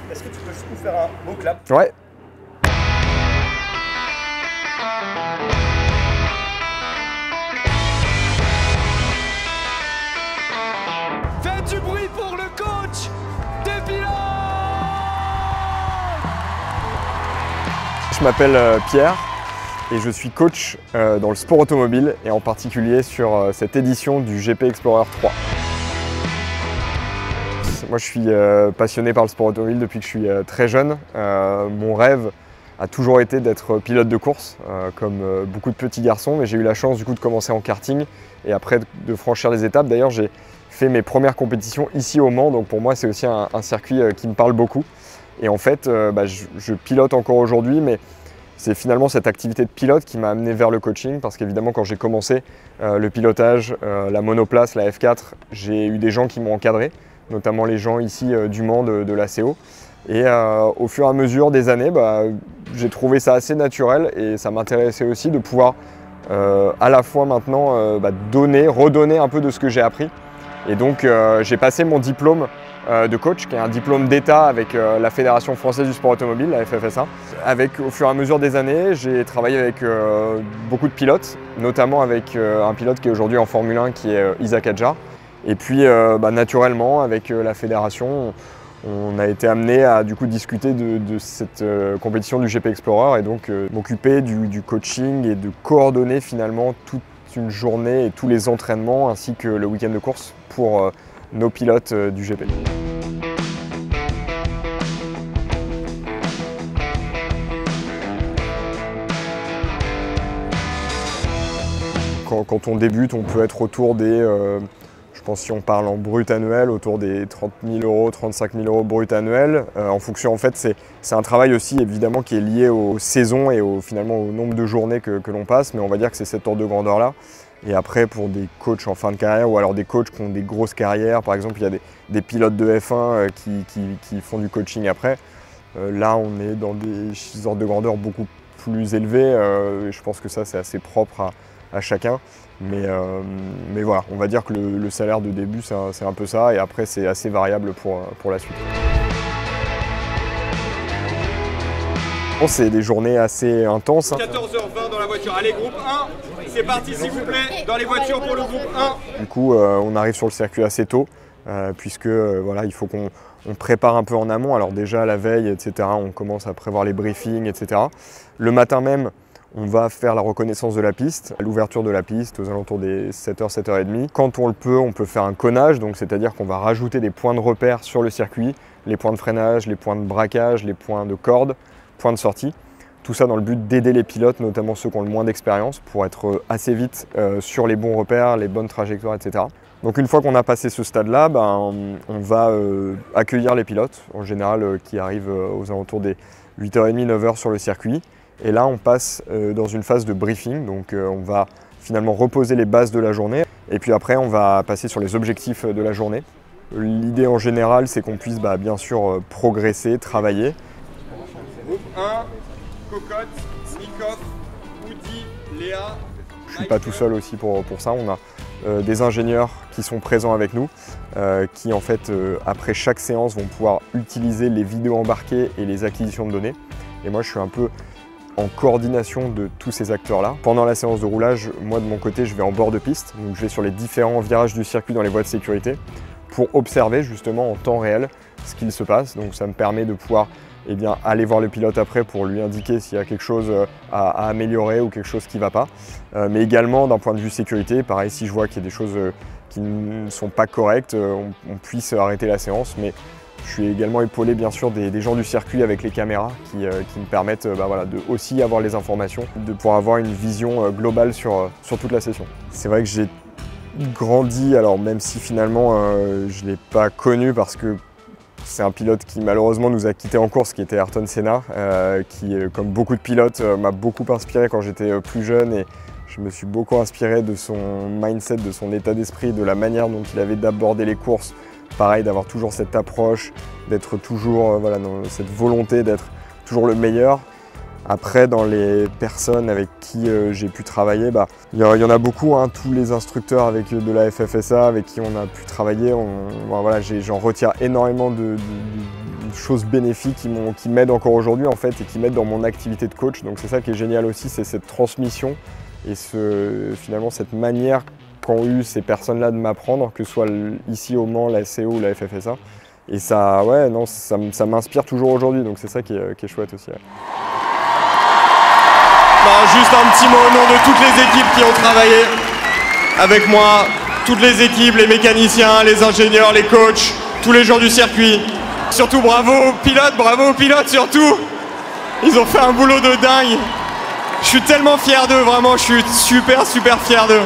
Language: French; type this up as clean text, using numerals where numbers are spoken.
Est-ce que tu peux nous faire un beau clap? Ouais. Faites du bruit pour le coach des pilotes! Je m'appelle Pierre et je suis coach dans le sport automobile et en particulier sur cette édition du GP Explorer 3. Moi je suis passionné par le sport automobile depuis que je suis très jeune. Mon rêve a toujours été d'être pilote de course, comme beaucoup de petits garçons, mais j'ai eu la chance du coup de commencer en karting et après de franchir les étapes. D'ailleurs j'ai fait mes premières compétitions ici au Mans, donc pour moi c'est aussi un circuit qui me parle beaucoup. Et en fait je pilote encore aujourd'hui, mais c'est finalement cette activité de pilote qui m'a amené vers le coaching, parce qu'évidemment quand j'ai commencé le pilotage, la monoplace, la F4, j'ai eu des gens qui m'ont encadré, notamment les gens ici du Mans de la CO. Et au fur et à mesure des années, j'ai trouvé ça assez naturel et ça m'intéressait aussi de pouvoir à la fois maintenant redonner un peu de ce que j'ai appris. Et donc j'ai passé mon diplôme de coach, qui est un diplôme d'État avec la Fédération Française du Sport Automobile, la FFSA. Au fur et à mesure des années, j'ai travaillé avec beaucoup de pilotes, notamment avec un pilote qui est aujourd'hui en Formule 1, qui est Isaac Adjar. Et puis naturellement, avec la fédération, on a été amené à du coup discuter de cette compétition du GP Explorer et donc m'occuper du coaching et de coordonner finalement toute une journée et tous les entraînements ainsi que le week-end de course pour nos pilotes du GP. Quand on débute, on peut être autour des, je pense si on parle en brut annuel, autour des 30 000 euros, 35 000 euros brut annuel. En fonction, en fait, c'est un travail aussi évidemment qui est lié aux saisons et finalement au nombre de journées que l'on passe, mais on va dire que c'est cet ordre de grandeur-là. Et après, pour des coachs en fin de carrière ou alors des coachs qui ont des grosses carrières, par exemple, il y a des pilotes de F1 qui font du coaching après. Là, on est dans des ordres de grandeur beaucoup plus élevés. Je pense que ça, c'est assez propre à chacun. Mais voilà, on va dire que le salaire de début, c'est un peu ça. Et après, c'est assez variable pour la suite. C'est des journées assez intenses. 14h20 dans la voiture. Allez, groupe 1, c'est parti s'il vous plaît, dans les voitures pour le groupe 1. Du coup, on arrive sur le circuit assez tôt, puisque voilà, il faut qu'on prépare un peu en amont. Alors déjà, la veille, etc., on commence à prévoir les briefings, etc. Le matin même, on va faire la reconnaissance de la piste, l'ouverture de la piste aux alentours des 7h, 7h30. Quand on peut faire un connage, donc c'est-à-dire qu'on va rajouter des points de repère sur le circuit, les points de freinage, les points de braquage, les points de corde, points de sortie. Tout ça dans le but d'aider les pilotes, notamment ceux qui ont le moins d'expérience, pour être assez vite sur les bons repères, les bonnes trajectoires, etc. Donc une fois qu'on a passé ce stade-là, on va accueillir les pilotes, en général qui arrivent aux alentours des 8h30, 9h sur le circuit. Et là, on passe dans une phase de briefing, donc on va finalement reposer les bases de la journée. Et puis après, on va passer sur les objectifs de la journée. L'idée en général, c'est qu'on puisse bien sûr progresser, travailler. Groupe 1, Cocotte, Nikov, Woody, Léa. Je ne suis pas tout seul aussi pour ça. On a des ingénieurs qui sont présents avec nous, qui en fait, après chaque séance, vont pouvoir utiliser les vidéos embarquées et les acquisitions de données. Et moi, je suis un peu en coordination de tous ces acteurs-là. Pendant la séance de roulage, moi de mon côté, je vais en bord de piste, donc je vais sur les différents virages du circuit dans les voies de sécurité pour observer justement en temps réel ce qu'il se passe. Donc ça me permet de pouvoir aller voir le pilote après pour lui indiquer s'il y a quelque chose à améliorer ou quelque chose qui ne va pas. Mais également d'un point de vue sécurité, pareil, si je vois qu'il y a des choses qui ne sont pas correctes, on puisse arrêter la séance. Mais je suis également épaulé bien sûr des gens du circuit avec les caméras qui me permettent de aussi avoir les informations, de pouvoir avoir une vision globale sur toute la session. C'est vrai que j'ai grandi, alors même si finalement je ne l'ai pas connu parce que c'est un pilote qui malheureusement nous a quittés en course, qui était Ayrton Senna, qui comme beaucoup de pilotes m'a beaucoup inspiré quand j'étais plus jeune et je me suis beaucoup inspiré de son mindset, de son état d'esprit, de la manière dont il avait d'aborder les courses. Pareil, d'avoir toujours cette approche, d'être toujours dans cette volonté d'être toujours le meilleur. Après, dans les personnes avec qui j'ai pu travailler, il y en a beaucoup, tous les instructeurs de la FFSA avec qui on a pu travailler, j'en retiens énormément choses bénéfiques qui m'aident encore aujourd'hui en fait et qui m'aident dans mon activité de coach. Donc c'est ça qui est génial aussi, c'est cette transmission et finalement cette manière qu'ont eu ces personnes-là de m'apprendre, que ce soit ici au Mans, la SCO ou la FFSA. Et ça, ouais, non, ça m'inspire toujours aujourd'hui, donc c'est ça qui est chouette aussi. Ouais. Non, juste un petit mot au nom de toutes les équipes qui ont travaillé avec moi, toutes les équipes, les mécaniciens, les ingénieurs, les coachs, tous les gens du circuit. Surtout bravo aux pilotes surtout. Ils ont fait un boulot de dingue. Je suis tellement fier d'eux, vraiment, je suis super fier d'eux.